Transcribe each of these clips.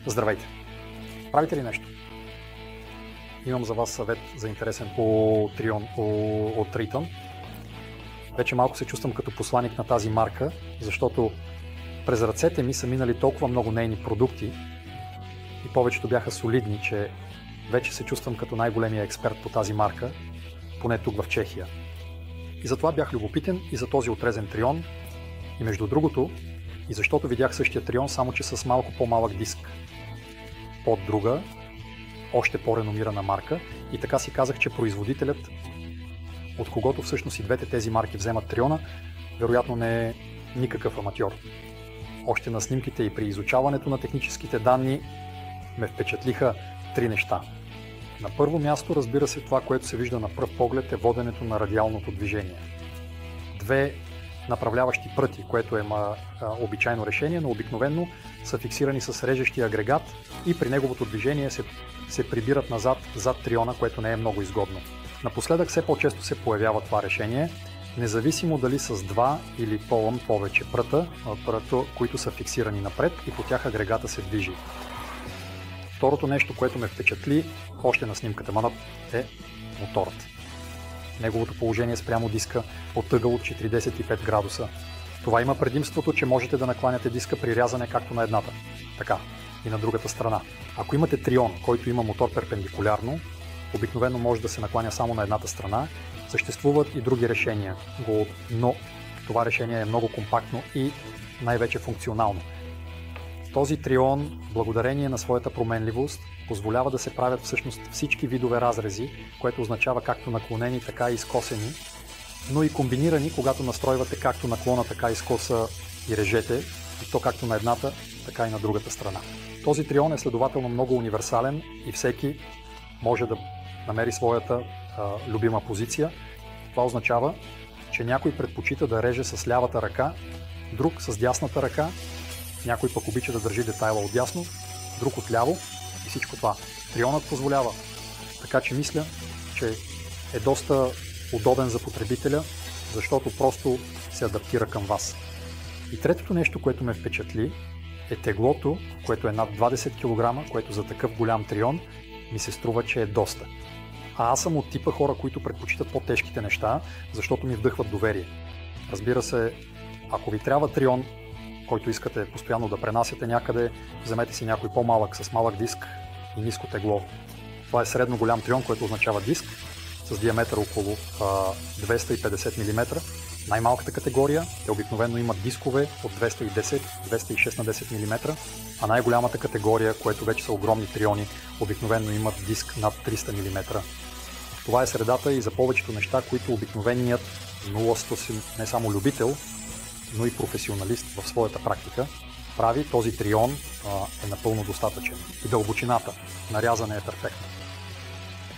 Здравейте! Правите ли нещо? Имам за вас съвет за интересен по Трион от Triton. Вече малко се чувствам като посланик на тази марка, защото през ръцете ми са минали толкова много нейни продукти и повечето бяха солидни, че вече се чувствам като най-големия експерт по тази марка, поне тук в Чехия. И затова бях любопитен и за този отрезен Трион. И между другото, и защото видях същия Трион, само че с малко по-малък диск. Под друга, още по-реномирана марка. И така си казах, че производителят, от когото всъщност и двете тези марки вземат Триона, вероятно не е никакъв аматьор. Още на снимките и при изучаването на техническите данни ме впечатлиха три неща. На първо място, разбира се, това, което се вижда на пръв поглед, е воденето на радиалното движение. Две направляващи пръти, което е обичайно решение, но обикновено са фиксирани с режещи агрегат и при неговото движение се прибират назад зад Триона, което не е много изгодно. Напоследък все по-често се появява това решение, независимо дали с два или повече пръта, които са фиксирани напред и по тях агрегата се движи. Второто нещо, което ме впечатли още на снимката е моторът. Неговото положение спрямо диска от ъгъл от 45 градуса. Това има предимството, че можете да накланяте диска при рязане както на едната, така и на другата страна. Ако имате Трион, който има мотор перпендикулярно, обикновено може да се накланя само на едната страна. Съществуват и други решения, но това решение е много компактно и най-вече функционално. Този Трион, благодарение на своята променливост, позволява да се правят всъщност всички видове разрези, което означава както наклонени, така и скосени, но и комбинирани, когато настройвате както наклона, така и скоса и режете, и то както на едната, така и на другата страна. Този Трион е следователно много универсален и всеки може да намери своята любима позиция. Това означава, че някой предпочита да реже с лявата ръка, друг с дясната ръка, някой пък обича да държи детайла отдясно, друг отляво и всичко това. Трионът позволява. Така че мисля, че е доста удобен за потребителя, защото просто се адаптира към вас. И третото нещо, което ме впечатли, е теглото, което е над 20 кг, което за такъв голям Трион ми се струва, че е доста. А аз съм от типа хора, които предпочитат по-тежките неща, защото ми вдъхват доверие. Разбира се, ако ви трябва Трион, който искате постоянно да пренасяте някъде, вземете си някой по-малък с малък диск и ниско тегло. Това е средно голям Трион, което означава диск с диаметър около 250 мм. Най-малката категория обикновено имат дискове от 210-206 на 10 мм, а най-голямата категория, което вече са огромни Триони, обикновено имат диск над 300 мм. Това е средата и за повечето неща, които обикновеният нуластов не само любител, но и професионалист в своята практика прави, този Трион е напълно достатъчен. И дълбочината на рязане е перфектна.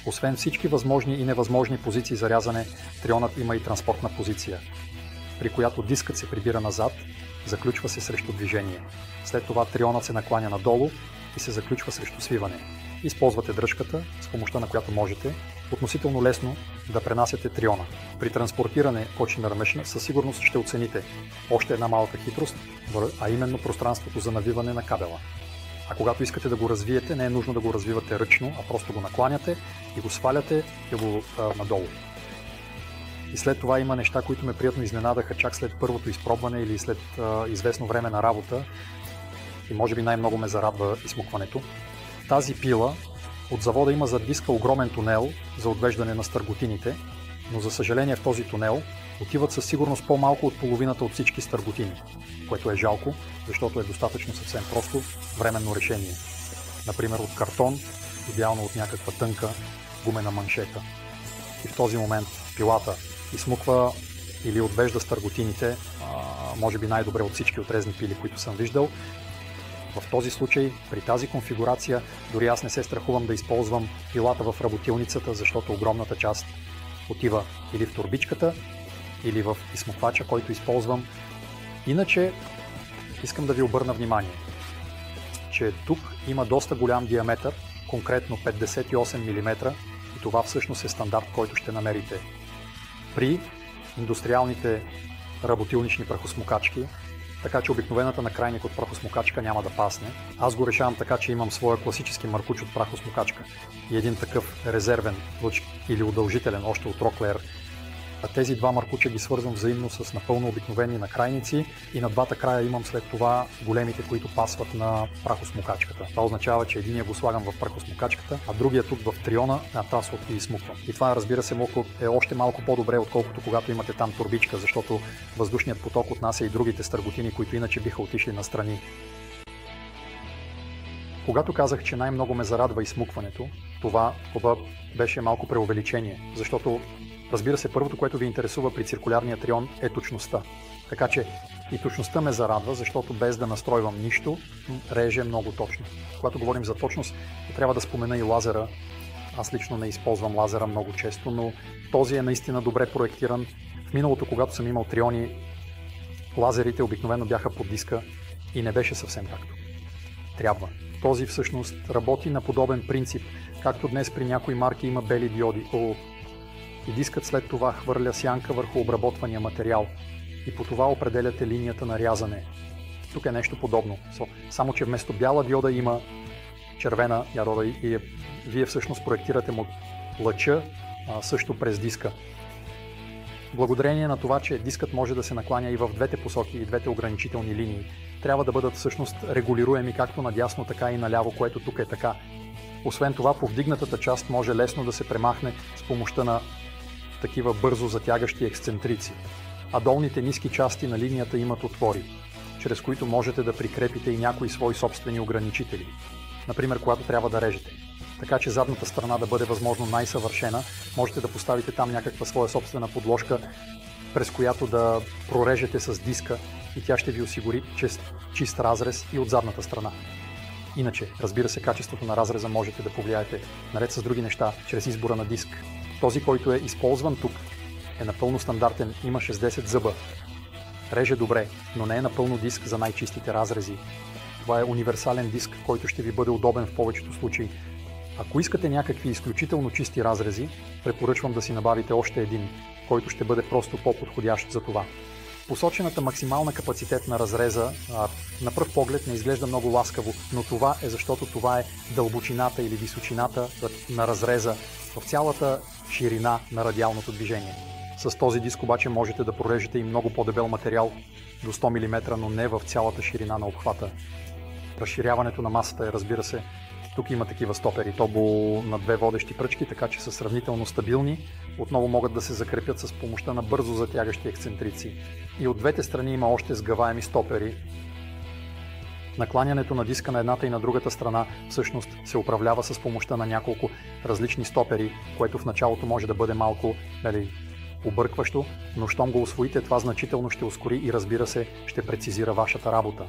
Освен всички възможни и невъзможни позиции за рязане, Трионът има и транспортна позиция, при която дискът се прибира назад, заключва се срещу движение. След това Трионът се накланя надолу и се заключва срещу свиване. Използвате дръжката, с помощта на която можете относително лесно да пренасяте Триона. При транспортиране Cochlear Mesh със сигурност ще оцените още една малка хитрост, а именно пространството за навиване на кабела. А когато искате да го развиете, не е нужно да го развивате ръчно, а просто го накланяте и го сваляте и го надолу. И след това има неща, които ме приятно изненадаха чак след първото изпробване или след известно време на работа и може би най-много ме зарадва изсмукването. Тази пила от завода има зад диска огромен тунел за отвеждане на стърготините, но за съжаление в този тунел отиват със сигурност по-малко от половината от всички стърготини, което е жалко, защото е достатъчно съвсем просто временно решение. Например от картон, идеално от някаква тънка гумена маншета. И в този момент пилата изсмуква или отвежда стърготините, може би най-добре от всички отрезни пили, които съм виждал. В този случай, при тази конфигурация, дори аз не се страхувам да използвам пилата в работилницата, защото огромната част отива или в торбичката, или в изсмуквача, който използвам. Иначе, искам да ви обърна внимание, че тук има доста голям диаметър, конкретно 58 мм, и това всъщност е стандарт, който ще намерите при индустриалните работилнични прахосмукачки така че обикновената накрайник от прахосмокачка няма да пасне. Аз го решавам така, че имам своя класически маркуч от прахосмокачка и един такъв резервен лъч или удължителен, още от Rocklayer. А тези два маркуча ги свързвам взаимно с напълно обикновени накрайници и на двата края имам след това големите, които пасват на прахосмокачката. Това означава, че единия го слагам в прахосмокачката, а другия тук в триона, а тази от и смуквам. И това, разбира се, е още малко по-добре, отколкото когато имате там турбичка, защото въздушният поток отнася и другите стърготини, които иначе биха отишли настрани. Когато казах, че най-много ме зарадва изсмукването, това беше малко преувеличение, защото разбира се, първото, което ви интересува при циркулярния трион е точността. Така че и точността ме зарадва, защото без да настройвам нищо, реже много точно. Когато говорим за точност, трябва да спомена и лазера. Аз лично не използвам лазера много често, но този е наистина добре проектиран. В миналото, когато съм имал триони, лазерите обикновено бяха под диска и не беше съвсем както трябва. Този всъщност работи на подобен принцип, както днес при някои марки има бели диоди. И дискът след това хвърля сянка върху обработвания материал и по това определяте линията на рязане. Тук е нещо подобно, само че вместо бяла диода има червена ярода и вие всъщност проектирате лъча също през диска. Благодарение на това, че дискът може да се накланя и в двете посоки и двете ограничителни линии, трябва да бъдат всъщност регулируеми както надясно, така и наляво, което тук е така. Освен това, повдигнатата част може лесно да се премахне с помощта на такива бързо затягащи ексцентрици, а долните ниски части на линията имат отвори, чрез които можете да прикрепите и някои свои собствени ограничители, например когато трябва да режете. Така че задната страна да бъде възможно най-съвършена, можете да поставите там някаква своя собствена подложка, през която да прорежете с диска и тя ще ви осигури чист разрез и от задната страна. Иначе, разбира се, качеството на разреза можете да повлияете, наред с други неща, чрез избора на диск. Този, който е използван тук, е напълно стандартен, има 60 зъба. Реже добре, но не е напълно диск за най-чистите разрези. Това е универсален диск, който ще ви бъде удобен в повечето случаи. Ако искате някакви изключително чисти разрези, препоръчвам да си набавите още един, който ще бъде просто по-подходящ за това. Посочената максимална капацитет на разреза на пръв поглед не изглежда много ласкаво, но това е защото това е дълбочината или височината на разреза в цялата ширина на радиалното движение. С този диск обаче можете да прорежете и много по-дебел материал до 100 мм, но не в цялата ширина на обхвата. Разширяването на масата е, разбира се, тук има такива стопери, на две водещи пръчки, така че са сравнително стабилни. Отново могат да се закрепят с помощта на бързо затягащи ексцентрици. И от двете страни има още сгъваеми стопери. Накланянето на диска на едната и на другата страна всъщност се управлява с помощта на няколко различни стопери, което в началото може да бъде малко объркващо, но щом го усвоите, това значително ще ускори и, разбира се, ще прецизира вашата работа.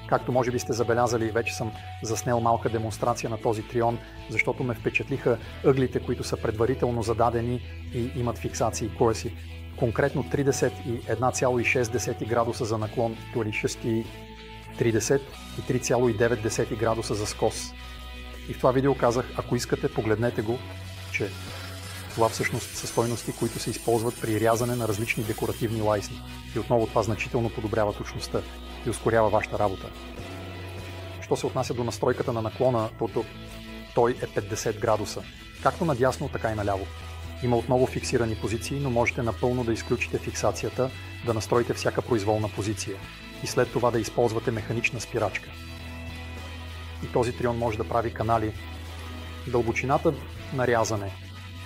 Както може би сте забелязали, вече съм заснел малка демонстрация на този трион, защото ме впечатлиха ъглите, които са предварително зададени и имат фиксации коеси. Конкретно 30 и 1,6 градуса за наклон, или 6,30 и 3,9 градуса за скос. И в това видео казах, ако искате, погледнете го, че това всъщност са стойности, които се използват при рязане на различни декоративни лайсни. И отново това значително подобрява точността и ускорява вашата работа. Що се отнася до настройката на наклона, той е 50 градуса, както надясно, така и наляво. Има отново фиксирани позиции, но можете напълно да изключите фиксацията, да настроите всяка произволна позиция и след това да използвате механична спирачка. И този трион може да прави канали. Дълбочината на рязане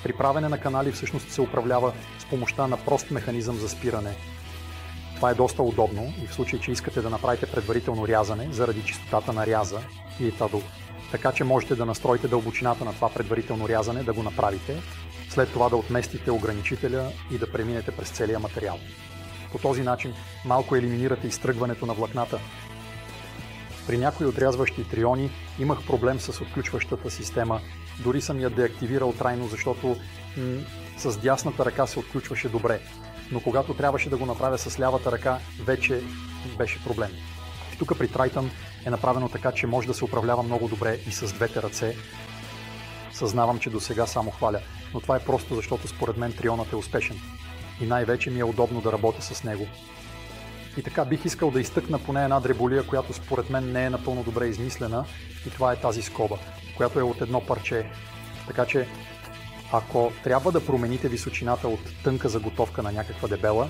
при правене на канали всъщност се управлява с помощта на прост механизъм за спиране. Това е доста удобно и в случай, че искате да направите предварително рязане заради чистотата на ряза и таду. Така че можете да настроите дълбочината на това предварително рязане, да го направите, след това да отместите ограничителя и да преминете през целия материал. По този начин малко елиминирате изтръгването на влакната. При някои отрязващи триони имах проблем с отключващата система. Дори съм я деактивирал трайно, защото с дясната ръка се отключваше добре. Но когато трябваше да го направя с лявата ръка, вече беше проблем. И тук при Triton е направено така, че може да се управлява много добре и с двете ръце. Съзнавам, че до сега само хваля, но това е просто защото според мен трионът е успешен. И най-вече ми е удобно да работя с него. И така бих искал да изтъкна поне една дреболия, която според мен не е напълно добре измислена, и това е тази скоба, която е от едно парче. Така че ако трябва да промените височината от тънка заготовка на някаква дебела,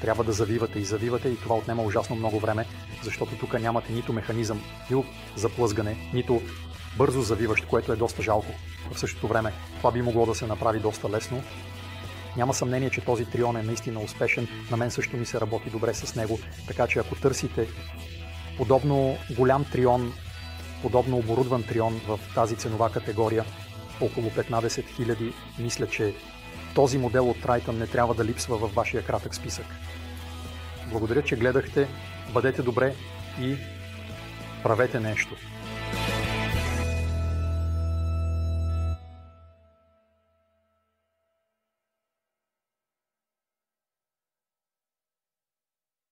трябва да завивате и това отнема ужасно много време, защото тук нямате нито механизъм за плъзгане, нито бързо завиващ, което е доста жалко. В същото време това би могло да се направи доста лесно. Няма съмнение, че този трион е наистина успешен, на мен също ми се работи добре с него, така че ако търсите подобно голям трион, подобно оборудван трион в тази ценова категория, около 15 000, мисля, че този модел от Triton не трябва да липсва във вашия кратък списък. Благодаря, че гледахте, бъдете добре и правете нещо.